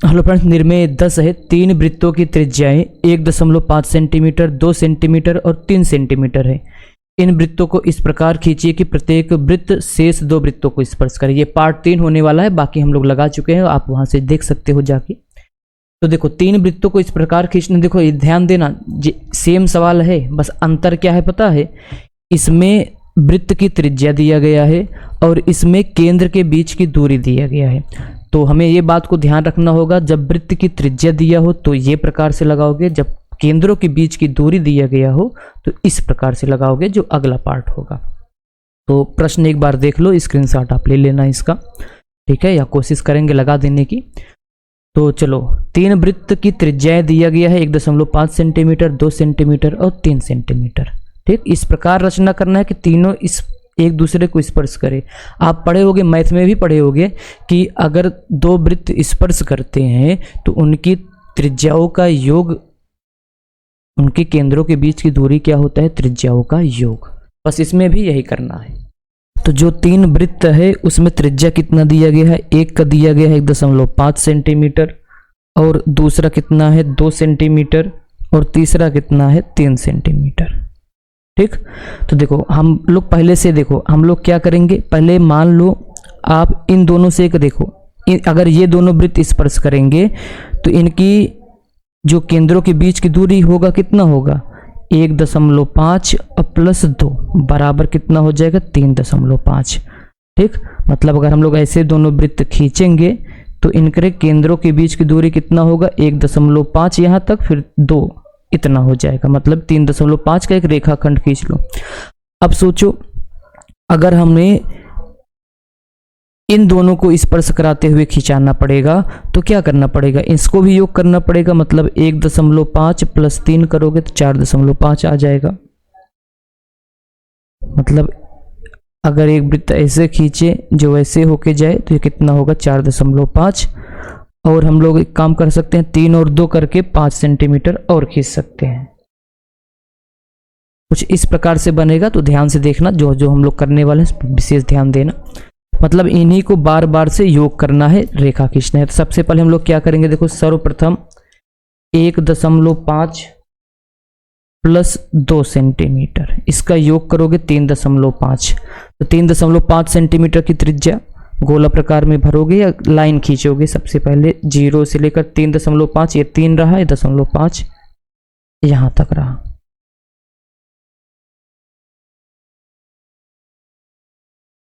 Hello friends, निर्मेय 10 है। 3 वृत्तों की त्रिज्याएं 1.5 सेंटीमीटर, 2 सेंटीमीटर और 3 सेंटीमीटर है। इन वृत्तों को इस प्रकार खींचिए कि प्रत्येक वृत्त शेष 2 वृत्तों को स्पर्श करे। ये पार्ट 3 होने वाला है, बाकी हम लोग लगा चुके हैं, आप वहां से देख सकते हो जाके। तो देखो 3 वृत्तों को इस प्रकार खींचने, देखो ये ध्यान देना, सेम सवाल है, बस अंतर क्या है पता है। इसमें वृत्त की त्रिज्या दिया गया है और इसमें केंद्र के बीच की दूरी दिया गया है। तो हमें ये बात को ध्यान रखना होगा, जब वृत्त की त्रिज्या दिया हो तो ये प्रकार से लगाओगे, जब केंद्रों के बीच की दूरी दिया गया हो तो इस प्रकार से लगाओगे, जो अगला पार्ट होगा। तो प्रश्न एक बार देख लो, स्क्रीनशॉट आप ले लेना इसका, ठीक है, या कोशिश करेंगे लगा देने की। तो चलो, 3 वृत्त की त्रिज्याएं दिया गया है 1.5 सेंटीमीटर, 2 सेंटीमीटर और 3 सेंटीमीटर। ठीक, इस प्रकार रचना करना है कि तीनों इस एक दूसरे को स्पर्श करे। आप पढ़े होगे, मैथ में भी पढ़े होगे कि अगर 2 वृत्त स्पर्श करते हैं तो उनकी त्रिज्याओं का योग, उनके केंद्रों के बीच की दूरी क्या होता है, त्रिज्याओं का योग। बस इसमें भी यही करना है। तो जो 3 वृत्त है उसमें त्रिज्या कितना दिया गया है, एक का दिया गया है 1.5 सेंटीमीटर और दूसरा कितना है 2 सेंटीमीटर और तीसरा कितना है 3 सेंटीमीटर। ठीक, तो देखो हम लोग पहले से, देखो हम लोग क्या करेंगे, पहले मान लो आप इन दोनों से एक देखो, अगर ये दोनों वृत्त स्पर्श करेंगे तो इनकी जो केंद्रों के बीच की दूरी होगा कितना होगा, 1.5 और प्लस 2 बराबर कितना हो जाएगा 3.5। ठीक, मतलब अगर हम लोग ऐसे दोनों वृत्त खींचेंगे तो इनके केंद्रों के बीच की दूरी कितना होगा 1.5 यहाँ तक, फिर 2 इतना हो जाएगा, मतलब 3.5 का एक रेखाखंड खींच लो। अब सोचो, अगर हमें इन दोनों को स्पर्श कराते हुए खिंचाना पड़ेगा तो क्या करना पड़ेगा, इसको भी योग करना पड़ेगा, मतलब 1.5 प्लस 3 करोगे तो 4.5 आ जाएगा। मतलब अगर एक वृत्त ऐसे खींचे जो ऐसे होके जाए तो ये कितना होगा 4.5। और हम लोग एक काम कर सकते हैं, 3 और 2 करके 5 सेंटीमीटर और खींच सकते हैं। कुछ इस प्रकार से बनेगा, तो ध्यान से देखना, जो जो हम लोग करने वाले हैं विशेष ध्यान देना। मतलब इन्हीं को बार बार से योग करना है, रेखा खींचना है। तो सबसे पहले हम लोग क्या करेंगे, देखो सर्वप्रथम 1.5 प्लस 2 सेंटीमीटर, इसका योग करोगे 3.5। तो 3.5 सेंटीमीटर की त्रिज्या गोला प्रकार में भरोगे या लाइन खींचोगे। सबसे पहले 0 से लेकर 3.5, ये 3 रहा, ये 0.5 यहां तक रहा।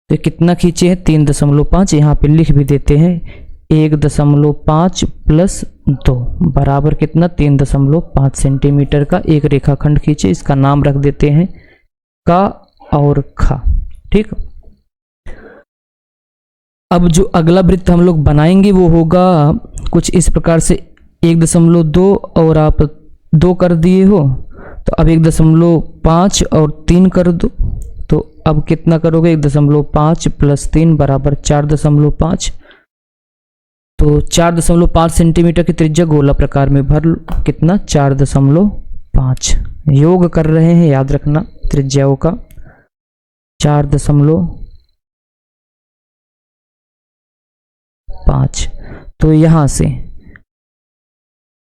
तो कितना खींचे हैं 3.5, यहां पे लिख भी देते हैं 1.5 प्लस 2 बराबर कितना 3.5 सेंटीमीटर का एक रेखाखंड खींचे। इसका नाम रख देते हैं का और खा। ठीक, अब जो अगला वृत्त हम लोग बनाएंगे वो होगा कुछ इस प्रकार से, 1.2 और आप 2 कर दिए हो, तो अब 1.5 और 3 कर दो, तो अब कितना करोगे 1.5 प्लस 3 बराबर 4.5। तो 4.5 सेंटीमीटर की त्रिज्या गोला प्रकार में भर लो, कितना 4.5। योग कर रहे हैं, याद रखना त्रिज्याओं का, 4.5। तो यहां से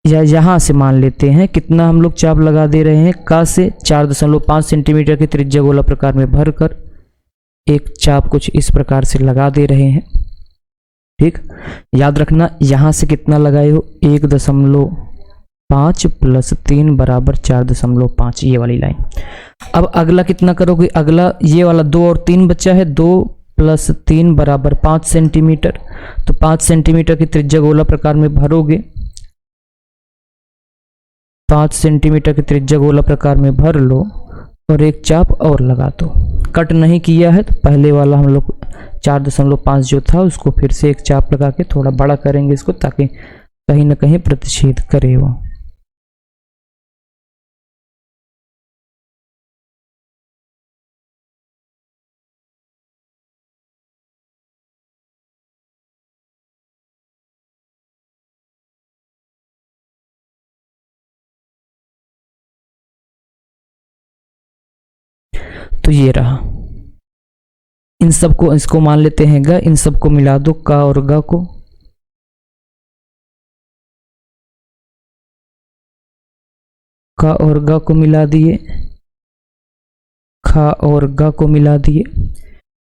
या यहां से मान लेते हैं कितना हम लोग चाप लगा दे रहे हैं, का से 4.5 सेंटीमीटर की त्रिज्या गोला प्रकार में भरकर एक चाप कुछ इस प्रकार से लगा दे रहे हैं। ठीक, याद रखना यहां से कितना लगाए हो 1.5 प्लस 3 बराबर 4.5, ये वाली लाइन। अब अगला कितना करोगे, अगला ये वाला 2 और 3 बचा है, 2 प्लस 3 बराबर 5 सेंटीमीटर। तो 5 सेंटीमीटर की त्रिज्या गोला प्रकार में भरोगे, 5 सेंटीमीटर की त्रिज्या गोला प्रकार में भर लो और एक चाप और लगा दो। कट नहीं किया है तो पहले वाला हम लोग 4.5 जो था उसको फिर से एक चाप लगा के थोड़ा बड़ा करेंगे इसको, ताकि कहीं ना कहीं प्रतिच्छेद करे वो। तो ये रहा, इन सबको, इसको मान लेते हैं ग, इन सबको मिला दो का और ग को, का और गा को मिला दिए, खा और गा को मिला दिए।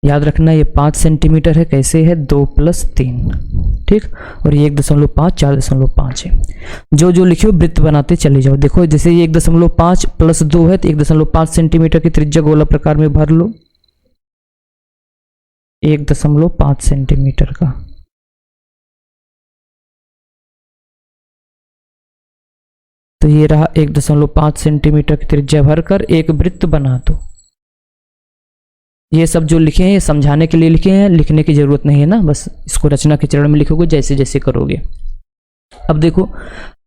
याद रखना ये 5 सेंटीमीटर है, कैसे है 2 + 3, ठीक। और ये 1.5 4.5 है। जो जो लिखे हो वृत्त बनाते चले जाओ। देखो जैसे ये 1.5 + 2 है तो 1.5 सेंटीमीटर की त्रिज्या गोला प्रकार में भर लो, 1.5 सेंटीमीटर का। तो ये रहा 1.5 सेंटीमीटर की त्रिज्या भरकर एक वृत्त बना दो। ये सब जो लिखे हैं ये समझाने के लिए लिखे हैं, लिखने की जरूरत नहीं है ना, बस इसको रचना के चरण में लिखोगे जैसे जैसे करोगे। अब देखो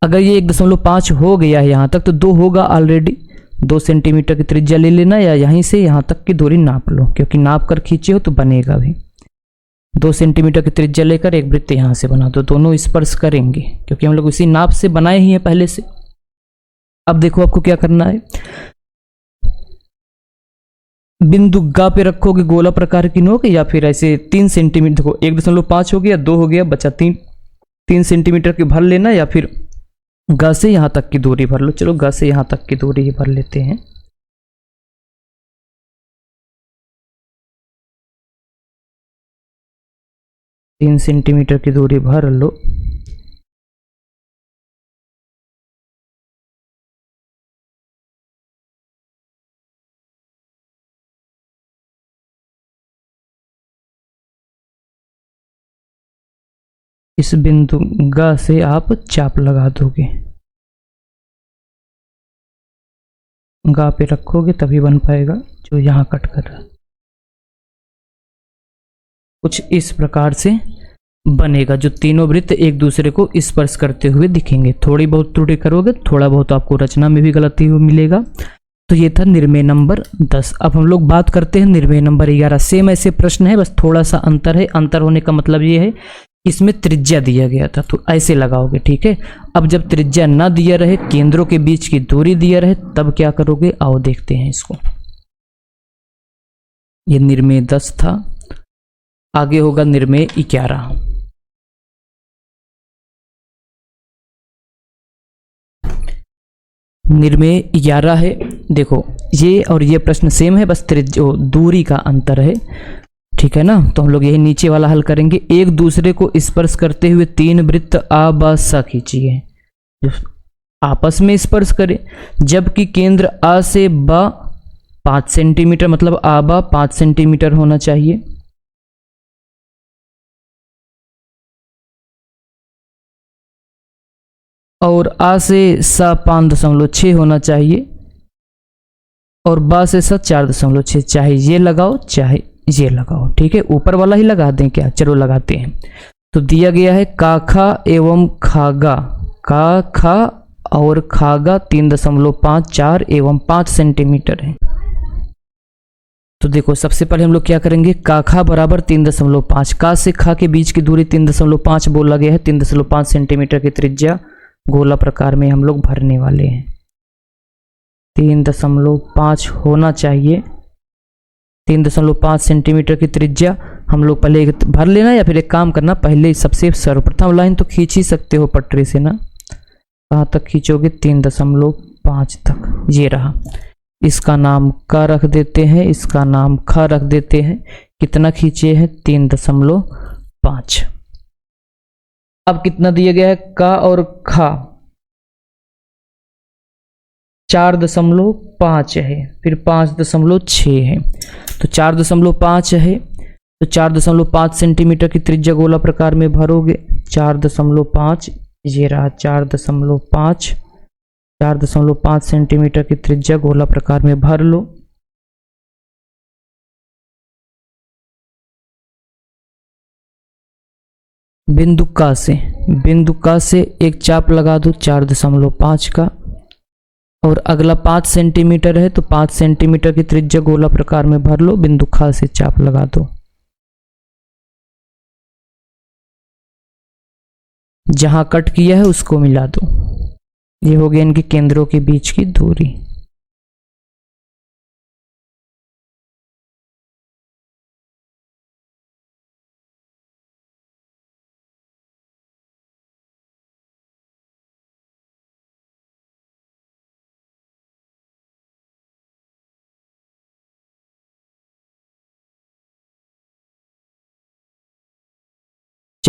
अगर ये 1.5 हो गया है यहाँ तक तो 2 होगा ऑलरेडी। 2 सेंटीमीटर की त्रिज्या ले लेना या यहीं से यहाँ तक की दूरी नाप लो, क्योंकि नाप कर खींचे हो तो बनेगा भी। 2 सेंटीमीटर की त्रिज्या लेकर एक वृत्त यहाँ से बना दो, दोनों स्पर्श करेंगे क्योंकि हम लोग उसी नाप से बनाए ही हैं पहले से। अब देखो आपको क्या करना है, बिंदु गा पे रखोगे गोला प्रकार की नोक, या फिर ऐसे 3 सेंटीमीटर, देखो 1.5 हो गया, 2 हो गया, बचा 3 सेंटीमीटर की भर लेना, या फिर गा से यहां तक की दूरी भर लो। चलो गा से यहां तक की दूरी ही भर लेते हैं। तीन सेंटीमीटर की दूरी भर लो। इस बिंदु गा से आप चाप लगा दोगे, गा पे रखोगे तभी बन पाएगा जो यहां कट कर रहा है। कुछ इस प्रकार से बनेगा जो तीनों वृत्त एक दूसरे को स्पर्श करते हुए दिखेंगे। थोड़ी बहुत त्रुटि करोगे थोड़ा बहुत आपको रचना में भी गलती मिलेगा। तो ये था निर्णय नंबर 10। अब हम लोग बात करते हैं निर्णय नंबर 11। सेम ऐसे प्रश्न है, बस थोड़ा सा अंतर है। अंतर होने का मतलब ये है इसमें त्रिज्या दिया गया था तो ऐसे लगाओगे, ठीक है। अब जब त्रिज्या ना दिया रहे, केंद्रों के बीच की दूरी दिया रहे, तब क्या करोगे आओ देखते हैं इसको। ये निर्णय 10 था, आगे होगा निर्णय 11। निर्णय 11 है। देखो ये और ये प्रश्न सेम है, बस जो दूरी का अंतर है, ठीक है ना। तो हम लोग यही नीचे वाला हल करेंगे। एक दूसरे को स्पर्श करते हुए 3 वृत्त आ ब स खींचिए, जो आपस में स्पर्श करें, जबकि केंद्र आ से ब 5 सेंटीमीटर, मतलब आ ब 5 सेंटीमीटर होना चाहिए। और आ से स 5.6 होना चाहिए, और ब से स 4.6। चाहे ये लगाओ चाहे ये लगाओ, ठीक है। ऊपर वाला ही लगा दें क्या, चलो लगाते हैं। तो दिया गया है काखा एवं खागा, का खा और खागा 3.5 4 एवं 5 सेंटीमीटर है। तो देखो सबसे पहले हम लोग क्या करेंगे, काखा बराबर 3.5, का से खा के बीच की दूरी 3.5 बोला गया है। 3.5 सेंटीमीटर की त्रिज्या गोला प्रकार में हम लोग भरने वाले हैं। 3.5 होना चाहिए। 3.5 सेंटीमीटर की त्रिज्या हम लोग पहले भर लेना, या फिर एक काम करना, पहले सबसे सर्वप्रथम लाइन तो खींच ही सकते हो पटरी से ना। कहाँ तक खींचोगे 3.5 तक, ये रहा। इसका नाम का रख देते हैं, इसका नाम खा रख देते हैं। कितना खींचे हैं 3.5। अब कितना दिया गया है, का और खा 4.5 है, फिर 5.6 है, तो 4.5 है। तो 4.5 सेंटीमीटर की त्रिज्या गोला प्रकार में भरोगे। 4.5 ये रहा, 4.5 4.5 सेंटीमीटर की त्रिज्या गोला प्रकार में भर लो। बिंदु का से एक चाप लगा दो 4.5 का, और अगला 5 सेंटीमीटर है तो 5 सेंटीमीटर की त्रिज्या गोला प्रकार में भर लो। बिंदु खा से चाप लगा दो, जहां कट किया है उसको मिला दो। ये हो गया इनके केंद्रों के बीच की दूरी।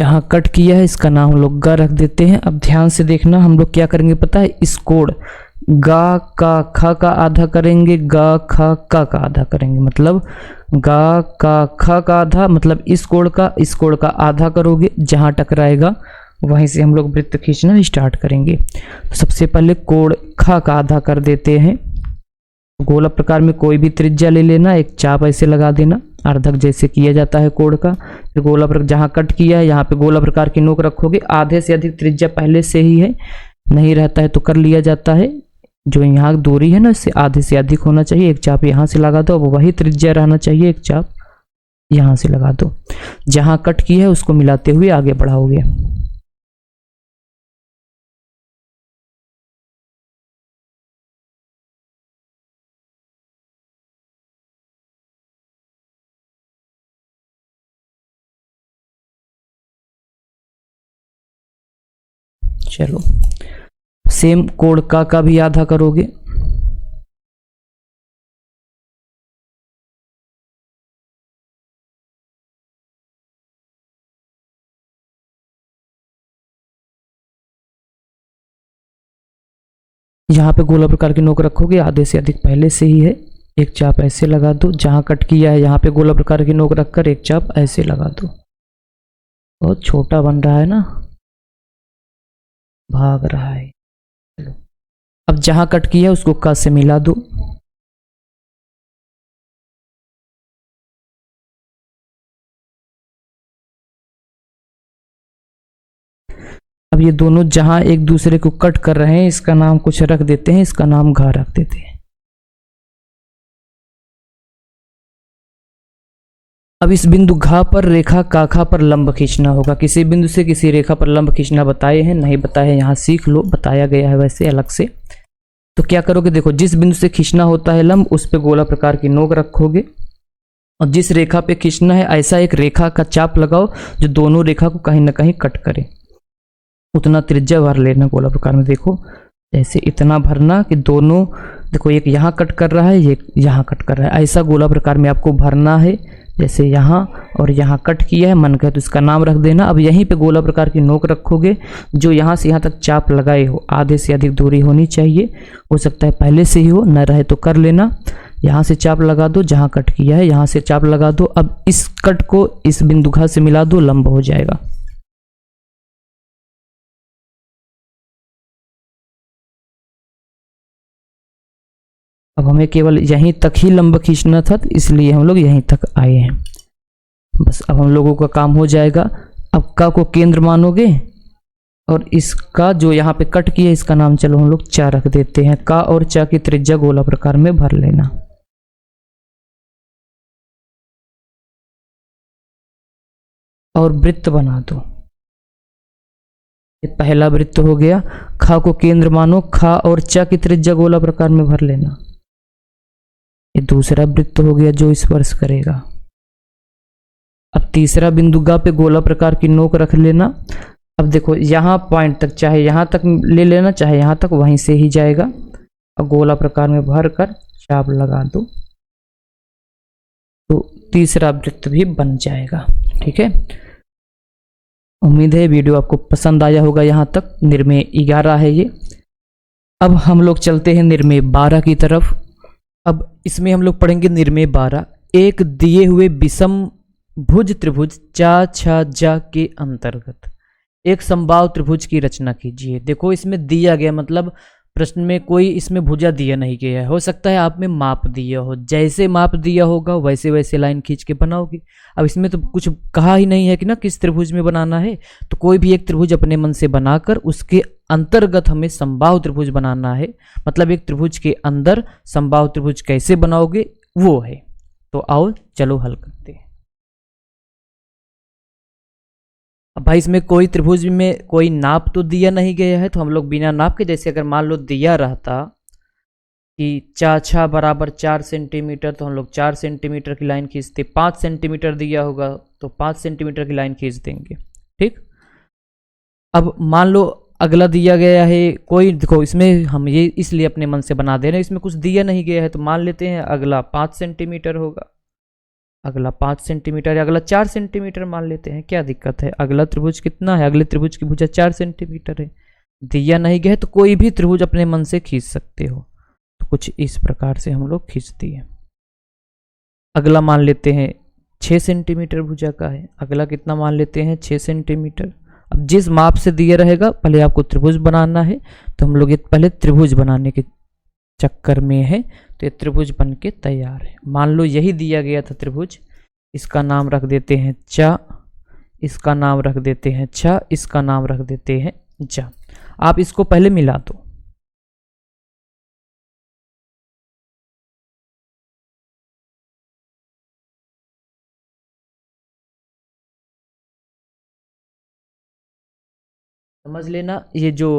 जहाँ कट किया है इसका नाम हम लोग ग रख देते हैं। अब ध्यान से देखना, हम लोग क्या करेंगे पता है, इस कोड गा का ख का आधा करेंगे, गा ख का आधा करेंगे, मतलब गा का ख का आधा, मतलब इस कोड का आधा करोगे, जहाँ टकराएगा वहीं से हम लोग वृत्त खींचना स्टार्ट करेंगे। तो सबसे पहले कोड ख का आधा कर देते हैं। गोला प्रकार में कोई भी त्रिज्या ले लेना, एक चाप ऐसे लगा देना, अर्धक जैसे किया जाता है कोड का। फिर गोला प्रकार जहाँ कट किया है यहाँ पे गोला प्रकार की नोक रखोगे, आधे से अधिक त्रिज्या पहले से ही है, नहीं रहता है तो कर लिया जाता है। जो यहाँ दूरी है ना इससे आधे से अधिक होना चाहिए, एक चाप यहाँ से लगा दो, अब वही त्रिज्या रहना चाहिए, एक चाप यहाँ से लगा दो। जहाँ कट किया है उसको मिलाते हुए आगे बढ़ाओगे। चलो सेम कोड का भी आधा करोगे। यहाँ पे गोला प्रकार की नोक रखोगे, आधे से अधिक पहले से ही है, एक चाप ऐसे लगा दो। जहाँ कट किया है यहाँ पे गोला प्रकार की नोक रखकर एक चाप ऐसे लगा दो। बहुत छोटा बन रहा है ना, भाग रहा है। चलो अब जहाँ कट किया है उसको क से मिला दो। अब ये दोनों जहां एक दूसरे को कट कर रहे हैं इसका नाम कुछ रख देते हैं, इसका नाम घा रख देते हैं। अब इस बिंदु घा पर रेखा काखा पर लंब खींचना होगा। किसी बिंदु से किसी रेखा पर लंब खींचना बताए हैं, नहीं बताए हैं यहाँ सीख लो, बताया गया है वैसे अलग से। तो क्या करोगे, देखो जिस बिंदु से खींचना होता है लंब उस पे गोला प्रकार की नोक रखोगे, और जिस रेखा पे खींचना है ऐसा एक रेखा का चाप लगाओ जो दोनों रेखा को कहीं ना कहीं कट करे। उतना त्रिज्या भर लेना गोला प्रकार में। देखो जैसे इतना भरना कि दोनों, देखो एक यहाँ कट कर रहा है, एक यहाँ कट कर रहा है, ऐसा गोला प्रकार में आपको भरना है। जैसे यहाँ और यहाँ कट किया है मन का तो इसका नाम रख देना। अब यहीं पे गोला प्रकार की नोक रखोगे, जो यहाँ से यहाँ तक चाप लगाए हो आधे से अधिक दूरी होनी चाहिए, हो सकता है पहले से ही हो, न रहे तो कर लेना। यहाँ से चाप लगा दो, जहाँ कट किया है यहाँ से चाप लगा दो। अब इस कट को इस बिंदु घा से मिला दो, लंब हो जाएगा। अब हमें केवल यहीं तक ही लंब खींचना था, तो इसलिए हम लोग यहीं तक आए हैं। बस अब हम लोगों का काम हो जाएगा। अब का को केंद्र मानोगे, और इसका जो यहाँ पे कट किया इसका नाम चलो हम लोग चा रख देते हैं। का और चा की त्रिज्या गोला प्रकार में भर लेना। और वृत्त बना दो। ये पहला वृत्त हो गया। खा को केंद्र मानो, खा और चा की त्रिज्या गोला प्रकार में भर लेना। ये दूसरा वृत्त हो गया जो स्पर्श करेगा। अब तीसरा बिंदु गा पे गोला प्रकार की नोक रख लेना। अब देखो यहाँ पॉइंट तक, चाहे यहाँ तक ले लेना चाहे यहाँ तक, वहीं से ही जाएगा। और गोला प्रकार में भर कर चाप लगा दो तो तीसरा वृत्त भी बन जाएगा। ठीक है, उम्मीद है वीडियो आपको पसंद आया होगा। यहाँ तक निर्मेय 11 है ये। अब हम लोग चलते हैं निर्मेय 12 की तरफ। अब इसमें हम लोग पढ़ेंगे निर्मेय 12। एक दिए हुए विषम भुज त्रिभुज चा छा जा के अंतर्गत एक समबाहु त्रिभुज की रचना कीजिए। देखो इसमें दिया गया मतलब प्रश्न में कोई इसमें भुजा दिया नहीं गया है। हो सकता है आप में माप दिया हो, जैसे माप दिया होगा वैसे वैसे लाइन खींच के बनाओगे। अब इसमें तो कुछ कहा ही नहीं है कि ना किस त्रिभुज में बनाना है, तो कोई भी एक त्रिभुज अपने मन से बनाकर उसके अंतर्गत हमें समबाहु त्रिभुज बनाना है। मतलब एक त्रिभुज के अंदर समबाहु त्रिभुज कैसे बनाओगे वो है। तो आओ चलो हल करते हैं। अब भाई इसमें कोई त्रिभुज में कोई नाप तो दिया नहीं गया है, तो हम लोग बिना नाप के, जैसे अगर मान लो दिया रहता कि चा छा बराबर 4 सेंटीमीटर, तो हम लोग 4 सेंटीमीटर की लाइन खींचते। 5 सेंटीमीटर दिया होगा तो 5 सेंटीमीटर की लाइन खींच देंगे। ठीक, अब मान लो अगला दिया गया है कोई, देखो इसमें हम ये इसलिए अपने मन से बना दे रहे हैं, इसमें कुछ दिया नहीं गया है, तो मान लेते हैं अगला 5 सेंटीमीटर होगा। अगला 5 सेंटीमीटर, अगला 4 सेंटीमीटर मान लेते हैं, क्या दिक्कत है। अगला त्रिभुज कितना है, अगले त्रिभुज की भुजा 4 सेंटीमीटर है। दिया नहीं गया तो कोई भी त्रिभुज अपने मन से खींच सकते हो। तो कुछ इस प्रकार से हम लोग खींच दिए। अगला मान लेते हैं 6 सेंटीमीटर भुजा का है। अगला कितना मान लेते हैं, 6 सेंटीमीटर। अब जिस माप से दिया रहेगा, पहले आपको त्रिभुज बनाना है, तो हम लोग ये पहले त्रिभुज बनाने के चक्कर में है, तो ये त्रिभुज बन के तैयार है। मान लो यही दिया गया था त्रिभुज, इसका नाम रख देते हैं चा, इसका नाम रख देते हैं छा, इसका नाम रख देते हैं जा। आप इसको पहले मिला दो। समझ लेना, ये जो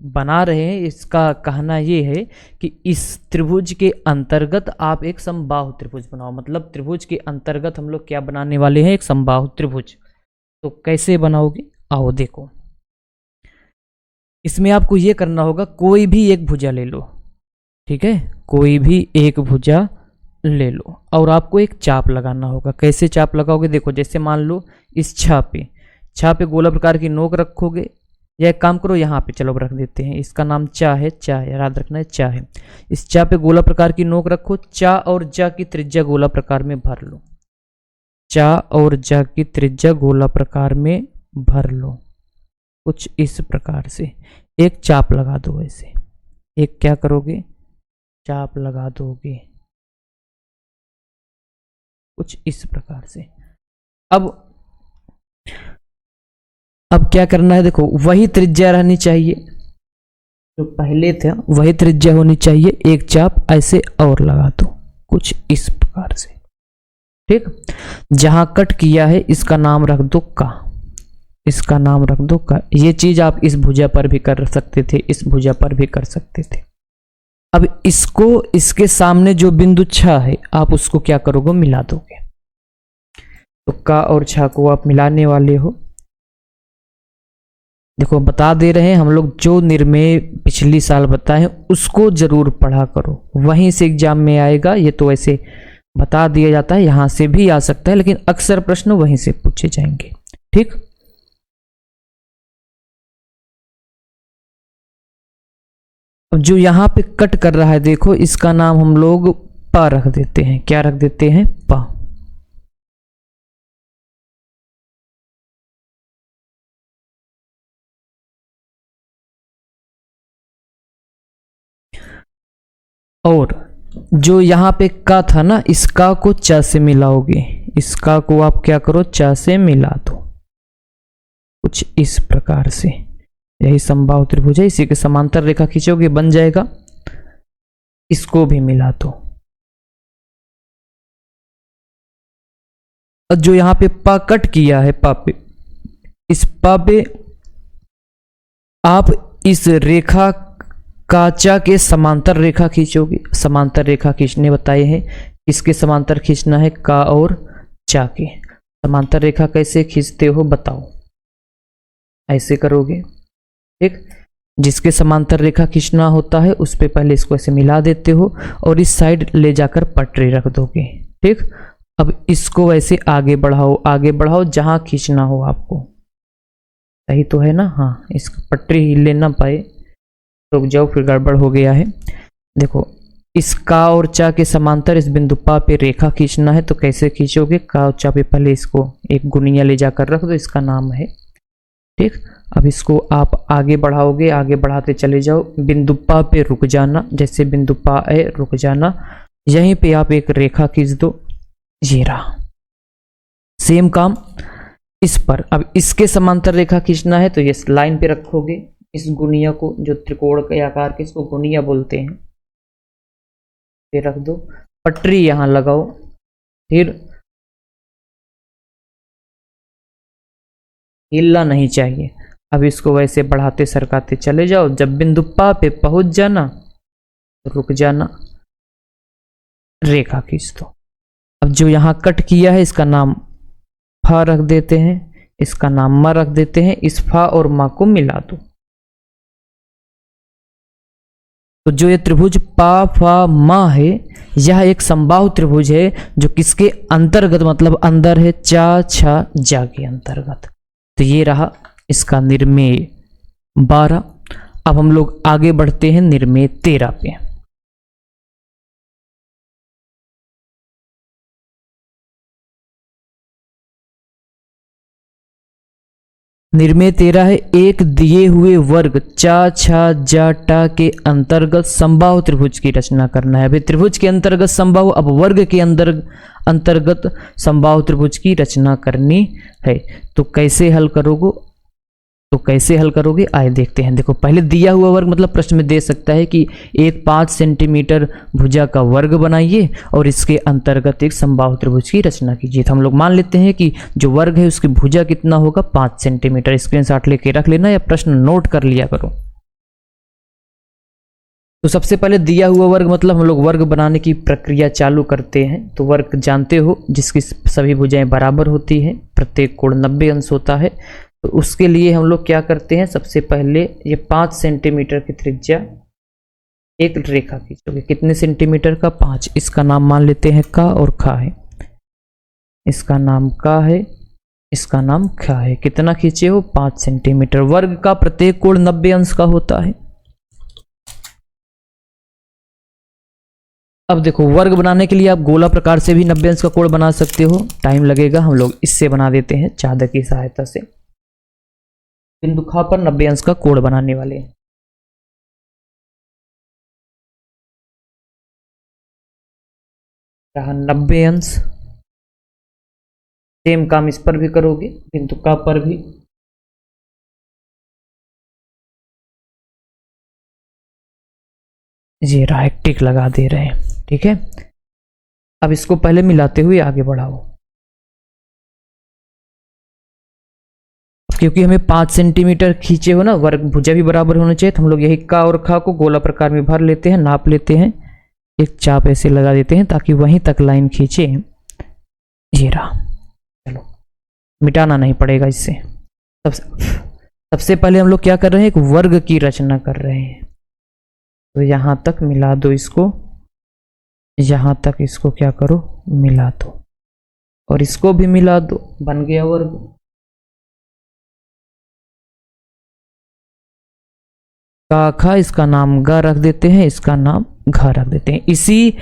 बना रहे हैं इसका कहना ये है कि इस त्रिभुज के अंतर्गत आप एक समबाहु त्रिभुज बनाओ। मतलब त्रिभुज के अंतर्गत हम लोग क्या बनाने वाले हैं, एक समबाहु त्रिभुज। तो कैसे बनाओगे, आओ देखो। इसमें आपको ये करना होगा, कोई भी एक भुजा ले लो, ठीक है, कोई भी एक भुजा ले लो और आपको एक चाप लगाना होगा। कैसे चाप लगाओगे, देखो जैसे मान लो इस छा पे गोला प्रकार की नोक रखोगे, या एक काम करो यहाँ पे, चलो रख देते हैं, इसका नाम चा है, चा है, याद रखना है चा है। इस चा पे गोला प्रकार की नोक रखो, चा और जा की त्रिज्या गोला प्रकार में भर लो, चा और जा की त्रिज्या गोला प्रकार में भर लो। कुछ इस प्रकार से एक चाप लगा दो। ऐसे एक क्या करोगे, चाप लगा दोगे कुछ इस प्रकार से। अब क्या करना है, देखो वही त्रिज्या रहनी चाहिए जो पहले था, वही त्रिज्या होनी चाहिए। एक चाप ऐसे और लगा दो कुछ इस प्रकार से, ठीक। जहां कट किया है इसका नाम रख दो का, इसका नाम रख दो का। ये चीज आप इस भुजा पर भी कर सकते थे, इस भुजा पर भी कर सकते थे। अब इसको, इसके सामने जो बिंदु छा है, आप उसको क्या करोगे, मिला दोगे। तो का और छा को आप मिलाने वाले हो। देखो बता दे रहे हैं हम लोग, जो निर्मेय पिछली साल बताए उसको जरूर पढ़ा करो, वहीं से एग्जाम में आएगा। ये तो ऐसे बता दिया जाता है, यहां से भी आ सकता है, लेकिन अक्सर प्रश्न वहीं से पूछे जाएंगे, ठीक। अब जो यहां पे कट कर रहा है, देखो इसका नाम हम लोग पा रख देते हैं। क्या रख देते हैं, पा। और जो यहाँ पे का था ना, इसका को चा से मिलाओगे, इसका को आप क्या करो, चा से मिला दो कुछ इस प्रकार से। यही समबाहु त्रिभुज है, इसी के समांतर रेखा खींचोगे बन जाएगा। इसको भी मिला दो। और जो यहाँ पे पा कट किया है, पा पे, इस पा पे आप इस रेखा काचा के समांतर रेखा खींचोगे। समांतर रेखा खींचने बताए हैं, इसके समांतर खींचना है का और चा के। समांतर रेखा कैसे खींचते हो बताओ, ऐसे करोगे, ठीक। जिसके समांतर रेखा खींचना होता है उस पे पहले इसको ऐसे मिला देते हो और इस साइड ले जाकर पटरी रख दोगे, ठीक। अब इसको ऐसे आगे बढ़ाओ, आगे बढ़ाओ जहां खींचना हो आपको। सही तो है ना, हाँ। इस पटरी हिले ना पाए, रुक जाओ, फिर गड़बड़ हो गया है। देखो इस का और चा के समांतर इस बिंदु पा पे रेखा खींचना है, तो कैसे खींचोगे, का और चा पे पहले इसको एक गुनिया ले जाकर रख दो, इसका नाम है, ठीक। अब इसको आप आगे बढ़ाओगे, आगे बढ़ाते चले जाओ, बिंदु पा पे रुक जाना, जैसे बिंदु पा है रुक जाना, यहीं पे आप एक रेखा खींच दो, ये रहा। सेम काम इस पर। अब इसके समांतर रेखा खींचना है तो ये लाइन पे रखोगे, इस गुनिया को, जो त्रिकोण के आकार के, इसको गुनिया बोलते हैं, ये रख दो, पटरी यहां लगाओ, फिर हिलना नहीं चाहिए। अब इसको वैसे बढ़ाते सरकाते चले जाओ, जब बिंदु पा पे पहुंच जाना तो रुक जाना, रेखा खींच दो। अब जो यहां कट किया है इसका नाम फा रख देते हैं, इसका नाम मा रख देते हैं, इस फा और मा को मिला दो। तो जो ये त्रिभुज पा फा मा है, यह एक समबाहु त्रिभुज है जो किसके अंतर्गत, मतलब अंदर है, चा छा जा के अंतर्गत। तो ये रहा इसका निर्मेय 12। अब हम लोग आगे बढ़ते हैं निर्मेय 13 पे। निर्मेय 13 है, एक दिए हुए वर्ग चा छा जा टा के अंतर्गत समबाहु त्रिभुज की रचना करना है। अभी त्रिभुज के अंतर्गत समबाहु, अब वर्ग के अंतर्गत समबाहु त्रिभुज की रचना करनी है। तो कैसे हल करोगे आइए देखते हैं। देखो, पहले दिया हुआ वर्ग, मतलब प्रश्न में दे सकता है कि एक 5 सेंटीमीटर भुजा का वर्ग बनाइए और इसके अंतर्गत एक समबाहु त्रिभुज की रचना कीजिए। तो हम लोग मान लेते हैं कि जो वर्ग है उसकी भुजा कितना होगा, 5 सेंटीमीटर। स्क्रीनशॉट लेके रख लेना या प्रश्न नोट कर लिया करो। तो सबसे पहले दिया हुआ वर्ग, मतलब हम लोग वर्ग बनाने की प्रक्रिया चालू करते हैं। तो वर्ग जानते हो जिसकी सभी भुजाएं बराबर होती हैं, प्रत्येक कोण 90 अंश होता है। तो उसके लिए हम लोग क्या करते हैं, सबसे पहले ये 5 सेंटीमीटर की त्रिज्या एक रेखा खींचोगे। कितने सेंटीमीटर का, 5। इसका नाम मान लेते हैं का और खा है। इसका नाम का है, इसका नाम खा है। कितना खींचे हो, 5 सेंटीमीटर। वर्ग का प्रत्येक कोण 90 अंश का होता है। अब देखो, वर्ग बनाने के लिए आप गोला प्रकार से भी 90 अंश का कोण बना सकते हो। टाइम लगेगा, हम लोग इससे बना देते हैं चादर की सहायता से। बिंदु ख पर 90 अंश का कोण बनाने वाले हैं। रहा 90 अंश। सेम काम इस पर भी करोगे, बिंदु क पर भी। ये रहा, एक टिक लगा दे रहे हैं, ठीक है। अब इसको पहले मिलाते हुए आगे बढ़ाओ। क्योंकि हमें 5 सेंटीमीटर खींचे हो ना, वर्ग भुजा भी बराबर होना चाहिए। तो हम लोग यही का और खा को गोला प्रकार में भर लेते हैं, नाप लेते हैं, एक चाप ऐसे लगा देते हैं ताकि वहीं तक लाइन खींचे। ये रहा, चलो मिटाना नहीं पड़ेगा इससे। सबसे पहले हम लोग क्या कर रहे हैं, एक वर्ग की रचना कर रहे हैं। तो यहां तक मिला दो इसको, यहां तक इसको क्या करो, मिला दो, और इसको भी मिला दो, बन गया वर्ग। का खा, इसका नाम गा रख देते हैं, इसका नाम घा रख देते हैं। इसी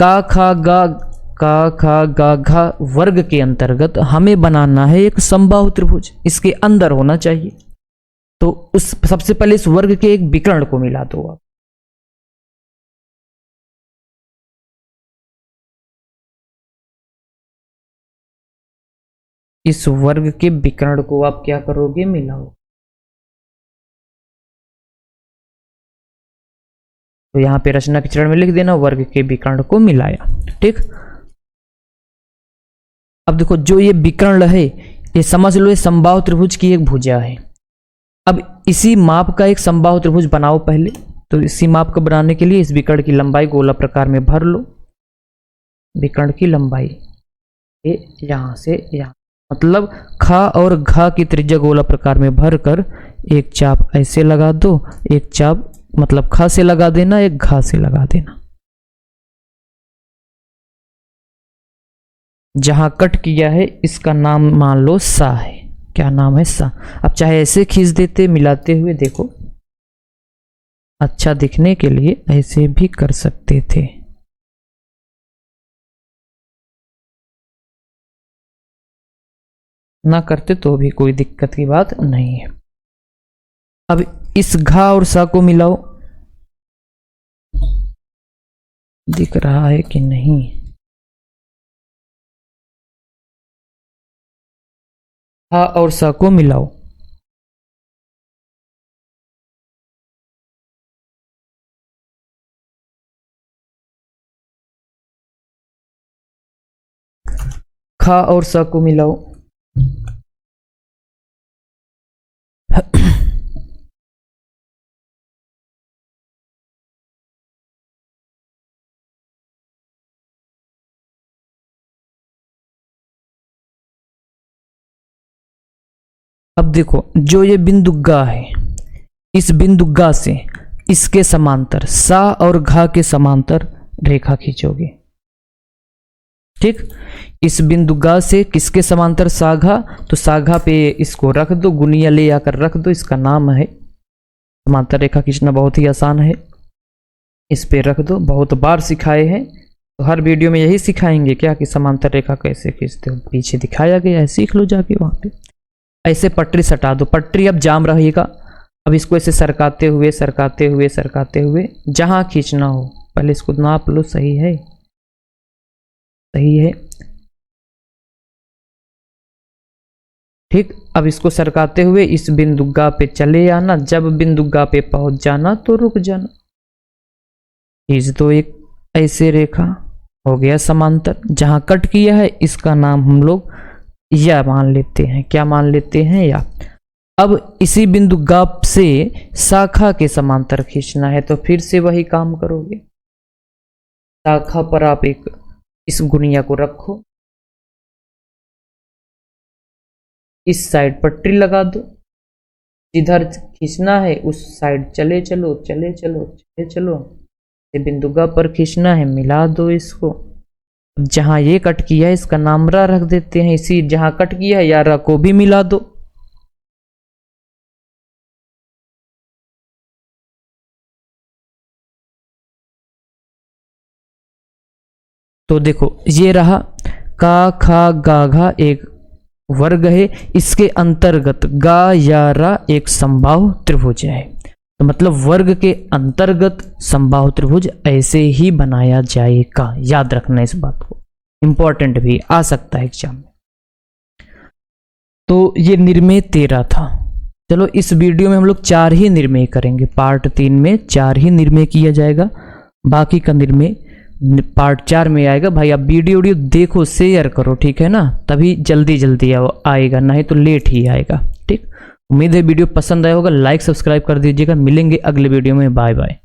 का खा गा घा वर्ग के अंतर्गत हमें बनाना है एक समबाहु त्रिभुज, इसके अंदर होना चाहिए। तो उस सबसे पहले इस वर्ग के एक विकर्ण को मिला दो आप। इस वर्ग के विकर्ण को आप क्या करोगे, मिलाओ। तो यहां पे रचना के चरण में लिख देना, वर्ग के विकर्ण को मिलाया, ठीक। अब देखो, जो ये विकर्ण है, ये समझ लो ये समबाहु त्रिभुज की एक भुजा है। अब इसी माप का एक समबाहु त्रिभुज बनाओ पहले। तो इसी माप का बनाने के लिए इस विकर्ण की लंबाई गोला प्रकार में भर लो। विकर्ण की लंबाई ये यहां से यहां, मतलब खा और घा की त्रिज्या गोला प्रकार में भर कर एक चाप ऐसे लगा दो, एक चाप मतलब खा से लगा देना, एक घा से लगा देना। जहां कट किया है इसका नाम मान लो सा है। क्या नाम है, सा। अब चाहे ऐसे खींच देते मिलाते हुए, देखो अच्छा दिखने के लिए ऐसे भी कर सकते थे। ना करते तो भी कोई दिक्कत की बात नहीं है। अब इस घा और सा को मिलाओ, दिख रहा है कि नहीं। हा और सा को मिलाओ। खा और सा को मिलाओ। अब देखो, जो ये बिंदु गा है, इस बिंदु गा से इसके समांतर सा और घा के समांतर रेखा खींचोगे। ठीक, इस बिंदु गा से किसके समांतर साघा, तो साघा पे इसको रख दो, गुनिया ले आकर रख दो, इसका नाम है समांतर रेखा खींचना। बहुत ही आसान है, इस पे रख दो। बहुत बार सिखाए हैं, तो हर वीडियो में यही सिखाएंगे क्या कि समांतर रेखा कैसे खींचते हो, पीछे दिखाया गया है, सीख लो जाके वहां पे। ऐसे पटरी सटा दो, पटरी अब जाम रहेगा। अब इसको ऐसे सरकाते हुए सरकाते हुए सरकाते हुए जहां खींचना हो, पहले इसको नाप लो, सही है, सही है। ठीक, अब इसको सरकाते हुए इस बिंदु गा पे चले आना। जब बिंदु गा पे पहुंच जाना तो रुक जाना। खींच दो एक ऐसे रेखा, हो गया समांतर। जहां कट किया है इसका नाम हम लोग या मान लेते हैं, क्या मान लेते हैं, या। अब इसी बिंदु गा से शाखा के समांतर खींचना है, तो फिर से वही काम करोगे। शाखा पर आप एक इस गुनिया को रखो, इस साइड पट्टी लगा दो, जिधर खींचना है उस साइड चले चलो चले चलो चले चलो। बिंदु गा पर खींचना है, मिला दो इसको। जहां ये कट किया है इसका नाम रा रख देते हैं, इसी जहां कट किया है या रा को भी मिला दो। तो देखो ये रहा का खा गा घा एक वर्ग है, इसके अंतर्गत गा या रा एक समबाहु त्रिभुज है। तो मतलब वर्ग के अंतर्गत समबाहु त्रिभुज ऐसे ही बनाया जाएगा, याद रखना इस बात को, इंपॉर्टेंट भी आ सकता है एग्जाम में। तो ये निर्मेय 13 था। चलो इस वीडियो में हम लोग 4 ही निर्मेय करेंगे, पार्ट 3 में 4 ही निर्मेय किया जाएगा, बाकी का निर्मेय पार्ट 4 में आएगा। भाई आप वीडियो देखो, शेयर करो, ठीक है ना, तभी जल्दी जल्दी आएगा, नहीं तो लेट ही आएगा। ठीक, उम्मीद है वीडियो पसंद आया होगा, लाइक सब्सक्राइब कर दीजिएगा। मिलेंगे अगले वीडियो में, बाय बाय।